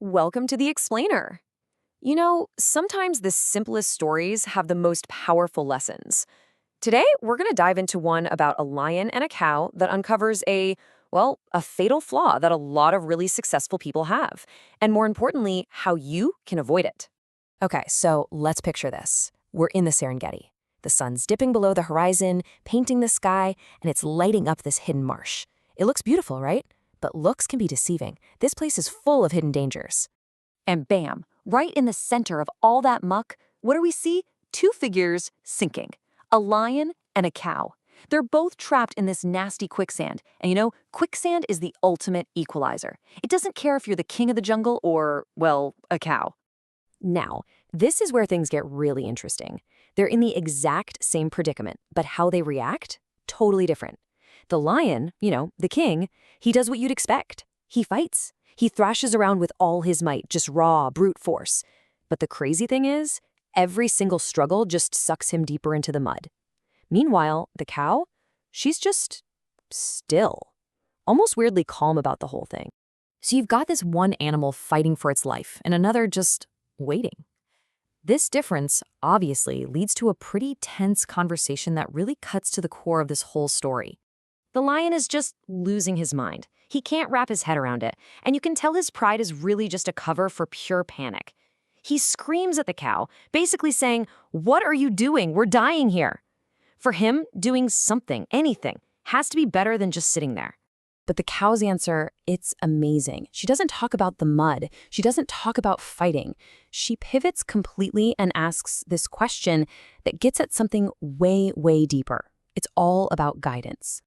Welcome to the Explainer. Sometimes the simplest stories have the most powerful lessons. Today, we're going to dive into one about a lion and a cow that uncovers a fatal flaw that a lot of really successful people have. And more importantly, how you can avoid it. Okay, so let's picture this. We're in the Serengeti. The sun's dipping below the horizon, painting the sky, and it's lighting up this hidden marsh. It looks beautiful, right? But looks can be deceiving. This place is full of hidden dangers. And bam, right in the center of all that muck, what do we see? Two figures sinking. A lion and a cow. They're both trapped in this nasty quicksand. And quicksand is the ultimate equalizer. It doesn't care if you're the king of the jungle or, well, a cow. Now, this is where things get really interesting. They're in the exact same predicament, but how they react? Totally different. The lion, the king, he does what you'd expect. He fights. He thrashes around with all his might, just raw, brute force. But the crazy thing is, every single struggle just sucks him deeper into the mud. Meanwhile, the cow, she's just still, almost weirdly calm about the whole thing. So you've got this one animal fighting for its life and another just waiting. This difference, obviously, leads to a pretty tense conversation that really cuts to the core of this whole story. The lion is just losing his mind. He can't wrap his head around it, and you can tell his pride is really just a cover for pure panic. He screams at the cow, basically saying, "What are you doing? We're dying here." For him, doing something, anything, has to be better than just sitting there. But the cow's answer, it's amazing. She doesn't talk about the mud. She doesn't talk about fighting. She pivots completely and asks this question that gets at something way, way deeper. It's all about guidance.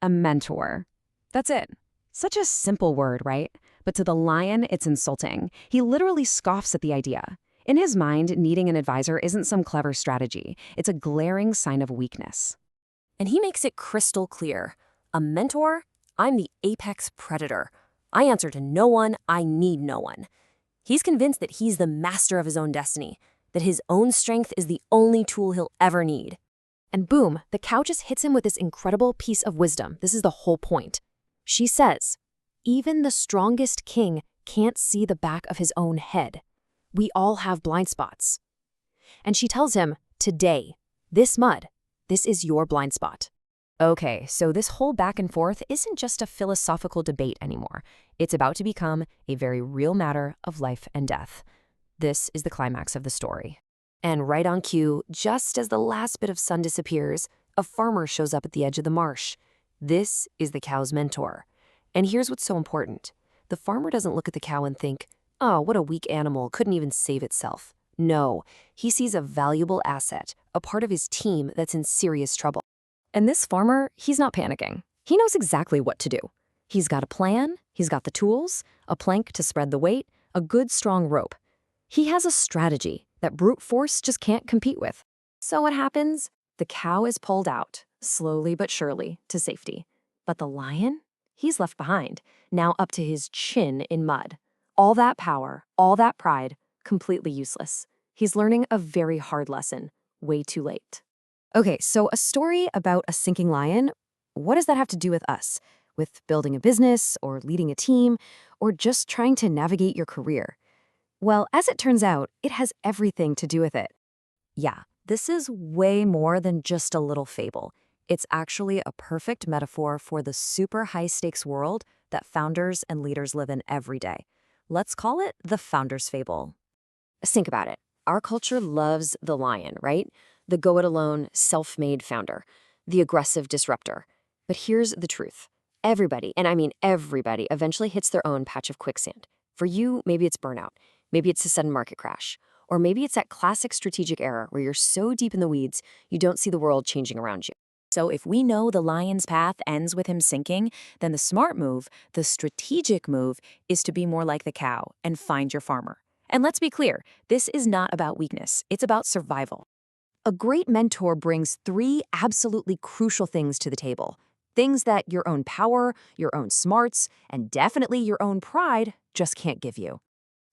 A mentor. That's it. Such a simple word, right? But to the lion, it's insulting. He literally scoffs at the idea. In his mind, needing an advisor isn't some clever strategy. It's a glaring sign of weakness. And he makes it crystal clear. A mentor? I'm the apex predator. I answer to no one. I need no one. He's convinced that he's the master of his own destiny, that his own strength is the only tool he'll ever need. And boom, the cow just hits him with this incredible piece of wisdom. This is the whole point. She says, even the strongest king can't see the back of his own head. We all have blind spots. And she tells him, today, this mud, this is your blind spot. Okay, so this whole back and forth isn't just a philosophical debate anymore. It's about to become a very real matter of life and death. This is the climax of the story. And right on cue, just as the last bit of sun disappears, a farmer shows up at the edge of the marsh. This is the cow's mentor. And here's what's so important. The farmer doesn't look at the cow and think, oh, what a weak animal, couldn't even save itself. No, he sees a valuable asset, a part of his team that's in serious trouble. And this farmer, he's not panicking. He knows exactly what to do. He's got a plan, he's got the tools, a plank to spread the weight, a good strong rope. He has a strategy that brute force just can't compete with. So what happens? The cow is pulled out, slowly but surely, to safety. But the lion? He's left behind, now up to his chin in mud. All that power, all that pride, completely useless. He's learning a very hard lesson, way too late. Okay, so a story about a sinking lion, what does that have to do with us? With building a business, or leading a team, or just trying to navigate your career? Well, as it turns out, it has everything to do with it. Yeah, this is way more than just a little fable. It's actually a perfect metaphor for the super high-stakes world that founders and leaders live in every day. Let's call it the founder's fable. Think about it. Our culture loves the lion, right? The go-it-alone, self-made founder, the aggressive disruptor. But here's the truth. Everybody, and I mean everybody, eventually hits their own patch of quicksand. For you, maybe it's burnout. Maybe it's a sudden market crash. Or maybe it's that classic strategic error where you're so deep in the weeds, you don't see the world changing around you. So if we know the lion's path ends with him sinking, then the smart move, the strategic move, is to be more like the cow and find your farmer. And let's be clear, this is not about weakness. It's about survival. A great mentor brings three absolutely crucial things to the table. Things that your own power, your own smarts, and definitely your own pride just can't give you.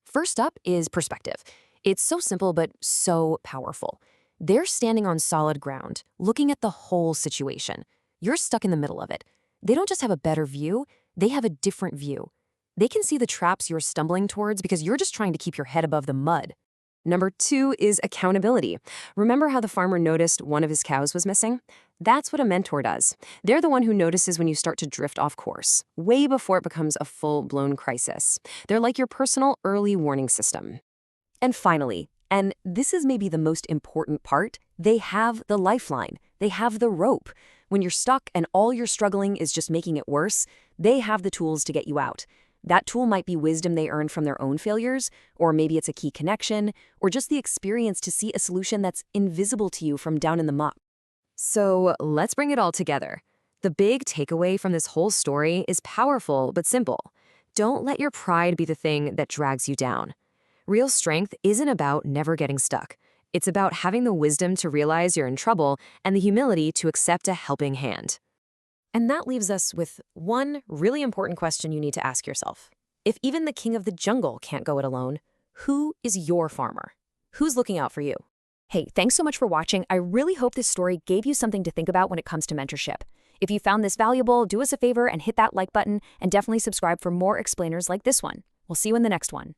First up is perspective. It's so simple but so powerful. They're standing on solid ground, looking at the whole situation. You're stuck in the middle of it. They don't just have a better view, they have a different view. They can see the traps you're stumbling towards because you're just trying to keep your head above the mud. Number 2 is accountability. Remember how the farmer noticed one of his cows was missing? That's what a mentor does. They're the one who notices when you start to drift off course, way before it becomes a full-blown crisis. They're like your personal early warning system. And finally, and this is maybe the most important part, they have the lifeline. They have the rope. When you're stuck and all you're struggling is just making it worse, they have the tools to get you out. That tool might be wisdom they earned from their own failures, or maybe it's a key connection, or just the experience to see a solution that's invisible to you from down in the muck. So let's bring it all together. The big takeaway from this whole story is powerful but simple. Don't let your pride be the thing that drags you down. Real strength isn't about never getting stuck. It's about having the wisdom to realize you're in trouble and the humility to accept a helping hand. And that leaves us with one really important question you need to ask yourself. If even the king of the jungle can't go it alone, who is your farmer? Who's looking out for you? Hey, thanks so much for watching. I really hope this story gave you something to think about when it comes to mentorship. If you found this valuable, do us a favor and hit that like button, and definitely subscribe for more explainers like this one. We'll see you in the next one.